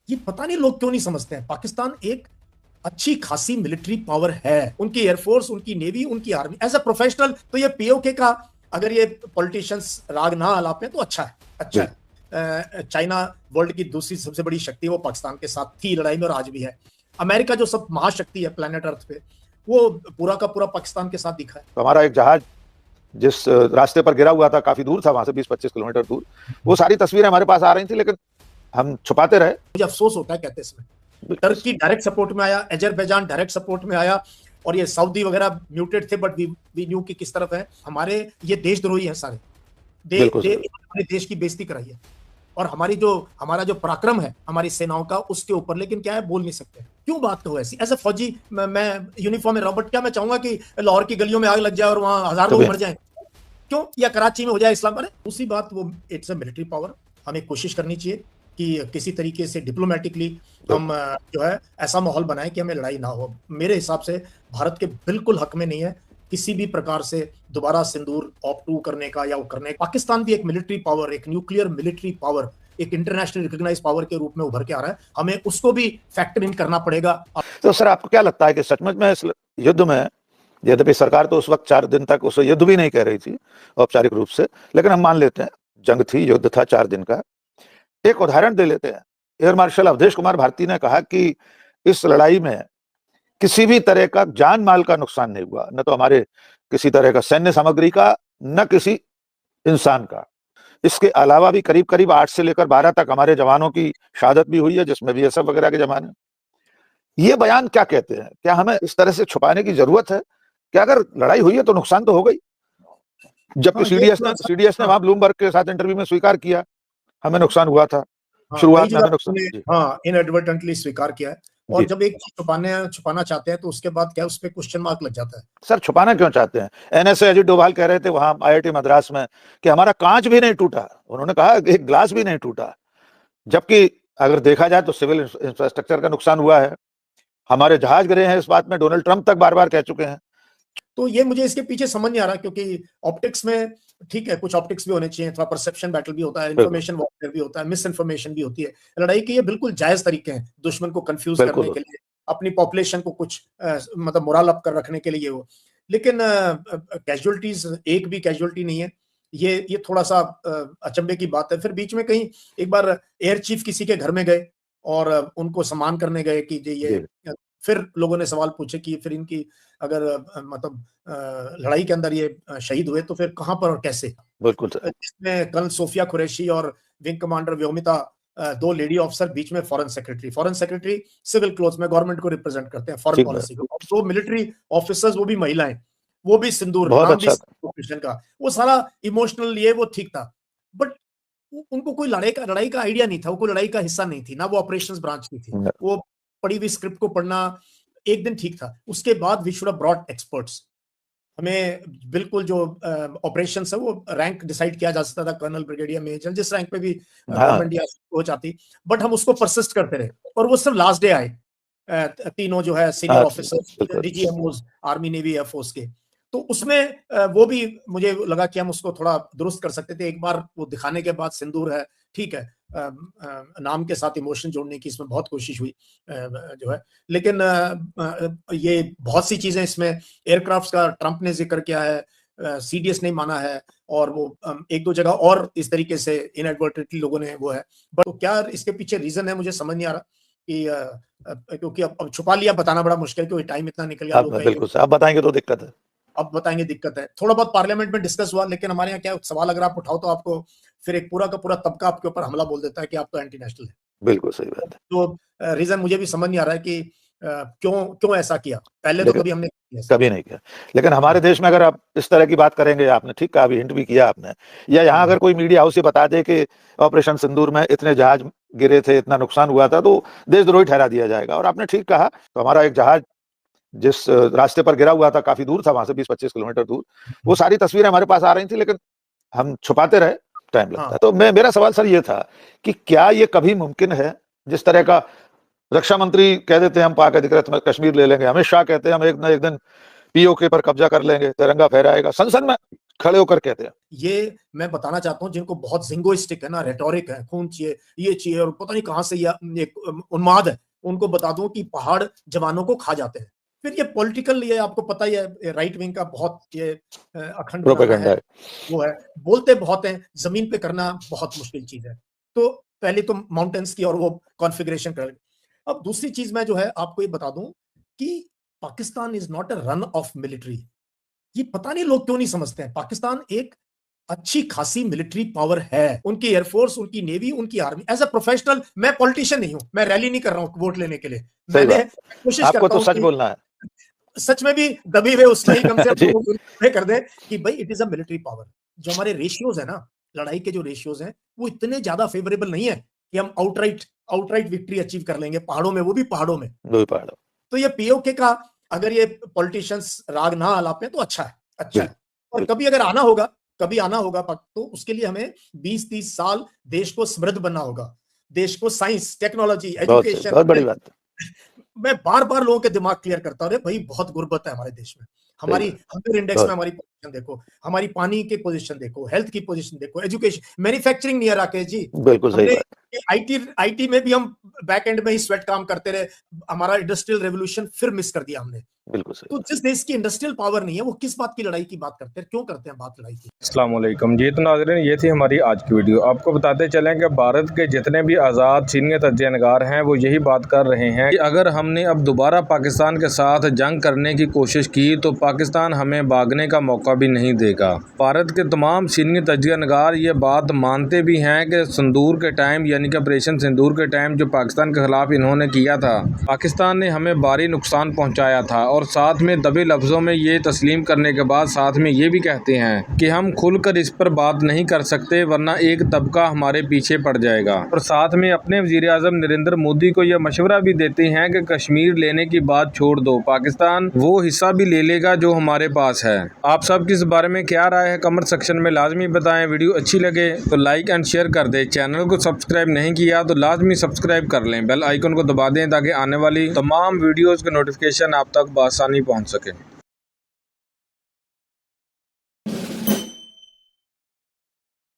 ये पता नहीं लोग क्यों नहीं समझते हैं। पाकिस्तान एक अच्छी खासी मिलिट्री पावर है, उनकी एयरफोर्स, उनकी नेवी, उनकी आर्मी, एज अ प्रोफेशनल। तो ये पीओके का अगर ये पॉलिटिशियंस राग ना आलापे तो अच्छा है, अच्छा है। चाइना वर्ल्ड की दूसरी सबसे बड़ी शक्ति है, वो पाकिस्तान के साथ थी लड़ाई में और आज भी है। अमेरिका जो सब महाशक्ति है प्लेनेट अर्थ पे, वो पूरा का पूरा पाकिस्तान के साथ दिखा है। तो हमारा एक जहाज जिस रास्ते पर गिरा हुआ था, काफी दूर था, वहां से 20-25 किलोमीटर दूर, वो सारी तस्वीरें हमारे पास आ रही थी, लेकिन हम छुपाते रहे। मुझे अफसोस होता है कहते समय। टर्की डायरेक्ट सपोर्ट में आया, अजरबैजान डायरेक्ट सपोर्ट में आया, और ये सऊदी वगैरह म्यूटेड थे, बट वी न्यू कि किस तरफ है। हमारे ये देशद्रोही हैं सारे, हमारे देश की बेइज्जती कराई है। और हमारा जो पराक्रम है हमारी सेनाओं का, उसके ऊपर लेकिन क्या है, बोल नहीं सकते। क्यों बात कहो ऐसी? एज ए फौजी मैं यूनिफॉर्म में रॉबर्ट, क्या मैं चाहूंगा कि लाहौर की गलियों में आग लग जाए और वहां 1000 लोग मर जाएं? क्यों? या कराची में हो जाए इस्लाम? दूसरी बात, वो इट्स अ मिलिट्री पावर। हमें कोशिश करनी चाहिए कि किसी तरीके से डिप्लोमेटिकली हम जो है ऐसा माहौल बनाएं कि हमें लड़ाई ना हो। मेरे हिसाब से भारत के बिल्कुल हक में नहीं है किसी भी प्रकार से दोबारा सिंदूर ऑप-2 करने का या वो करने। पाकिस्तान भी एक मिलिट्री पावर, एक न्यूक्लियर मिलिट्री पावर, एक इंटरनेशनल रिकॉग्नाइज्ड पावर के रूप में उभर के आ रहा है। हमें उसको भी फैक्टर इन करना पड़ेगा। तो सर, आपको क्या लगता है कि सचमुच में इस युद्ध में, यद्यपि सरकार तो उस वक्त 4 दिन तक उसे युद्ध भी नहीं कह रही थी औपचारिक रूप से, लेकिन हम मान लेते हैं जंग थी, युद्ध था 4 दिन का। एक उदाहरण दे लेते हैं। एयर मार्शल अवधेश कुमार भारती ने कहा कि इस लड़ाई में किसी भी तरह का जान माल का नुकसान नहीं हुआ, न तो हमारे किसी तरह का सैन्य सामग्री का, न किसी इंसान का। इसके अलावा भी करीब करीब 8 से लेकर 12 तक हमारे जवानों की शहादत भी हुई है, जिसमें बीएसएफ वगैरह के जवान हैं। ये बयान क्या कहते हैं? क्या हमें इस तरह से छुपाने की जरूरत है कि अगर लड़ाई हुई है तो नुकसान तो हो गई? जबकि सीडीएस ने वहां ब्लूमबर्ग के साथ इंटरव्यू में स्वीकार किया हमें नुकसान हुआ था, वही शुरुआत में चीज हमें नुकसान। हाँ, इनएडवर्टेंटली स्वीकार किया है। और जब एक चीज छुपाना चाहते हैं तो उसके बाद क्या, उस पर क्वेश्चन मार्क लग जाता है। सर, छुपाना क्यों चाहते हैं? एनएसए अजीत डोभाल कह रहे थे वहां आईआईटी मद्रास में कि हमारा कांच भी नहीं टूटा। उन्होंने कहा एक ग्लास भी नहीं टूटा। जबकि अगर देखा जाए तो सिविल इंफ्रास्ट्रक्चर का नुकसान हुआ है, हमारे जहाज गिरे हैं। इस बात में डोनाल्ड ट्रंप तक बार बार कह चुके हैं। तो ये मुझे इसके पीछे समझ नहीं आ रहा, क्योंकि ऑप्टिक्स में ठीक है, कुछ ऑप्टिक्स भी होने चाहिए, थोड़ा परसेप्शन बैटल भी होता है, इन्फॉर्मेशन वॉरफेयर भी होता है, मिस इन्फॉर्मेशन भी होती है। लड़ाई के ये बिल्कुल जायज तरीके हैं दुश्मन को कंफ्यूज करने के लिए, अपनी पॉपुलेशन को कुछ मतलब मोरल अप कर रखने के लिए वो। लेकिन कैजुअलिटीज, एक भी कैजुअलिटी नहीं है। ये थोड़ा सा अचंभे की बात है। फिर बीच में कहीं एक बार एयर चीफ किसी के घर में गए और उनको सम्मान करने गए कि ये, फिर लोगों ने सवाल पूछे कि फिर इनकी अगर मतलब लड़ाई के अंदर ये शहीद हुए तो फिर कहां पर और कैसे? बिल्कुल सर। जिसमें कर्नल सोफिया कुरैशी और विंग कमांडर व्योमिता, 2 लेडी ऑफिसर, बीच में फॉरेन सेक्रेटरी सिविल क्लोथ में गवर्नमेंट को रिप्रेजेंट करते हैं, फॉरेन पॉलिसी को। 2 मिलिट्री ऑफिसर्स, वो भी महिलाएं, वो भी सिंदूर, नाम भी ऑपरेशन का। वो सारा इमोशनल ये वो ठीक था, बट उनको कोई लड़ाई का आइडिया नहीं था, वो कोई लड़ाई का हिस्सा नहीं थी ना, वो ऑपरेशंस ब्रांच की थी। वो पढ़ी हुई स्क्रिप्ट को पढ़ना एक दिन ठीक था, उसके बाद we should have brought experts. हमें बिल्कुल जो ऑपरेशंस है वो रैंक डिसाइड किया जा सकता था, कर्नल, ब्रिगेडियर, मेजर, जिस रैंक पे भी गवर्नमेंट या हो जाती, बट हम उसको परसिस्ट करते रहे। और वो सिर्फ लास्ट डे आए, तीनों जो है senior officer, DGMOs, army, navy, air force के। तो उसमें वो भी मुझे लगा कि हम उसको थोड़ा दुरुस्त कर सकते थे। एक बार वो दिखाने के बाद सिंदूर है, ठीक है, नाम के साथ इमोशन जोड़ने की इसमें बहुत कोशिश हुई जो है। लेकिन ये बहुत सी चीजें इसमें, एयरक्राफ्ट का ट्रंप ने जिक्र किया है, सीडीएस नहीं माना है, और वो एक दो जगह और इस तरीके से इनएडवर्टेंटली लोगों ने वो है। बट तो क्या इसके पीछे रीजन है, मुझे समझ नहीं आ रहा कि क्योंकि अब छुपा लिया, बताना बड़ा मुश्किल, क्योंकि टाइम इतना निकल गया। बिल्कुल, आप बताएंगे तो दिक्कत है। अब बताएंगे दिक्कत है। थोड़ा बहुत पार्लियामेंट में डिस्कस हुआ, लेकिन हमारे यहाँ क्या सवाल अगर आप उठाओ तो आपको फिर एक पूरा का पूरा तबका आपके ऊपर हमला बोल देता है कि आप तो एंटी नेशनल है। बिल्कुल सही बात है। तो रीजन मुझे भी समझ नहीं आ रहा है कि क्यों ऐसा किया। पहले तो कभी हमने कभी नहीं किया। लेकिन हमारे देश में अगर आप इस तरह की बात करेंगे, आपने ठीक कहा, अभी हिंट भी किया आपने, या यहाँ अगर कोई मीडिया हाउस ये बता दे कि ऑपरेशन सिंदूर में इतने जहाज गिरे थे, इतना नुकसान हुआ था, तो देशद्रोही ठहरा दिया जाएगा। और आपने ठीक कहा, तो हमारा एक जहाज जिस रास्ते पर गिरा हुआ था, काफी दूर था, वहां से 20-25 किलोमीटर दूर, वो सारी तस्वीरें हमारे पास आ रही थी, लेकिन हम छुपाते रहे, टाइम लगता है। तो मेरा सवाल सर ये था कि क्या ये कभी मुमकिन है, जिस तरह का रक्षा मंत्री कह देते हैं हम पाक अधिकृत में कश्मीर ले लेंगे, अमित शाह कहते हैं हम एक न एक दिन पीओके पर कब्जा कर लेंगे, तिरंगा फहराएगा, संसद में खड़े होकर कहते हैं। ये मैं बताना चाहता हूँ, जिनको बहुत जिंगोइस्टिक है ना, रेटोरिक है, खून चाहिए, ये चाहिए, और पता नहीं कहां से ये एक उन्माद है, उनको बता दूं कि पहाड़ जवानों को खा जाते हैं। फिर ये पॉलिटिकल, ये आपको पता ही है, राइट विंग का बहुत ये अखंड बनाना प्रोपेगेंडा है, है। वो है, बोलते बहुत हैं, जमीन पे करना बहुत मुश्किल चीज है। तो पहले तो माउंटेन्स की और वो कॉन्फ़िगरेशन कर। अब दूसरी चीज मैं जो है आपको ये बता दूं कि Pakistan is not a run of military. ये पता नहीं लोग क्यों नहीं समझते हैं। पाकिस्तान एक अच्छी खासी मिलिट्री पावर है, उनकी एयरफोर्स, उनकी नेवी, उनकी आर्मी। एज अ प्रोफेशनल, मैं पॉलिटिशियन नहीं हूं, मैं रैली नहीं कर रहा हूं वोट लेने के लिए। सही मैंने बात, कोशिश आपको करता तो हूं सच कि बोलना है। सच में भी दबे हुए उसमें ही कम से कम जी, लोगों को कर दें कि भाई it is a military power. जो हमारे रेशियोज है ना, लड़ाई के जो रेशियोज हैं, वो इतने ज्यादा फेवरेबल नहीं है कि हम आउटराइट विक्ट्री अचीव कर लेंगे पहाड़ों में, वो भी पहाड़ों में। दो ही पहाड़। तो ये पीओके का अगर ये पॉलिटिशियंस राग ना आलापे तो अच्छा है, अच्छा है। और बिल्कुल, कभी अगर आना होगा, कभी आना होगा तो उसके लिए हमें 20-30 साल देश को समृद्ध बनना होगा, देश को साइंस, टेक्नोलॉजी, बहुत सही, एजुकेशन, बहुत बड़ी बात है। मैं बार बार लोगों के दिमाग क्लियर करता हूँ, भाई बहुत गुर्बत है हमारे देश में। सही हमारी बात, हंगर इंडेक्स में बहुत हमारी पोजीशन देखो, हमारी पानी की पोजीशन देखो, हेल्थ की पोजीशन देखो, एजुकेशन, मैन्युफैक्चरिंग नहीं है राकेश जी। बिल्कुल सही हमने बात। आईटी में भी हम बैक एंड में ही स्वेट काम करते रहे। हमारा इंडस्ट्रियल रेवोल्यूशन फिर मिस कर दिया हमने। बिल्कुल सही तो बात। जिस देश की इंडस्ट्रियल पावर नहीं है, वो किस बात की लड़ाई की बात करते हैं, क्यों करते हैं बात लड़ाई की। अस्सलाम वालेकुम जी। तो नाज़रीन, ये थी हमारी आज की वीडियो। आपको बताते चलें कि भारत के जितने भी आज़ाद सीनियर तजज़ियानगार हैं वो यही बात कर रहे हैं कि अगर हमने अब दोबारा पाकिस्तान के साथ जंग करने की कोशिश की तो पाकिस्तान हमें भागने का मौका भी नहीं देगा। भारत के तमाम सीनियर तजज़ियानगार ये बात मानते भी हैं कि सिंदूर के टाइम, यानी कि ऑपरेशन सिंदूर के टाइम जो पाकिस्तान के खिलाफ इन्होंने किया था, पाकिस्तान ने हमें भारी नुकसान पहुँचाया था। और साथ में दबे लफ्ज़ों में ये तस्लीम करने के बाद साथ में ये भी कहते हैं कि हम खुलकर इस पर बात नहीं कर सकते वरना एक तबका हमारे पीछे पड़ जाएगा। और साथ में अपने वज़ीर-ए-आज़म नरेंद्र मोदी को यह मशवरा भी देते हैं कि कश्मीर लेने की बात छोड़ दो, पाकिस्तान वो हिस्सा भी ले लेगा जो हमारे पास है। आप सब किस बारे में क्या राय है कमेंट सेक्शन में लाजमी बताएं। वीडियो अच्छी लगे तो लाइक एंड शेयर कर दें। चैनल को सब्सक्राइब नहीं किया तो लाजमी सब्सक्राइब कर लें, बेल आइकन को दबा दें ताकि आने वाली तमाम वीडियोज़ के नोटिफिकेशन आप तक बआसानी पहुँच सके।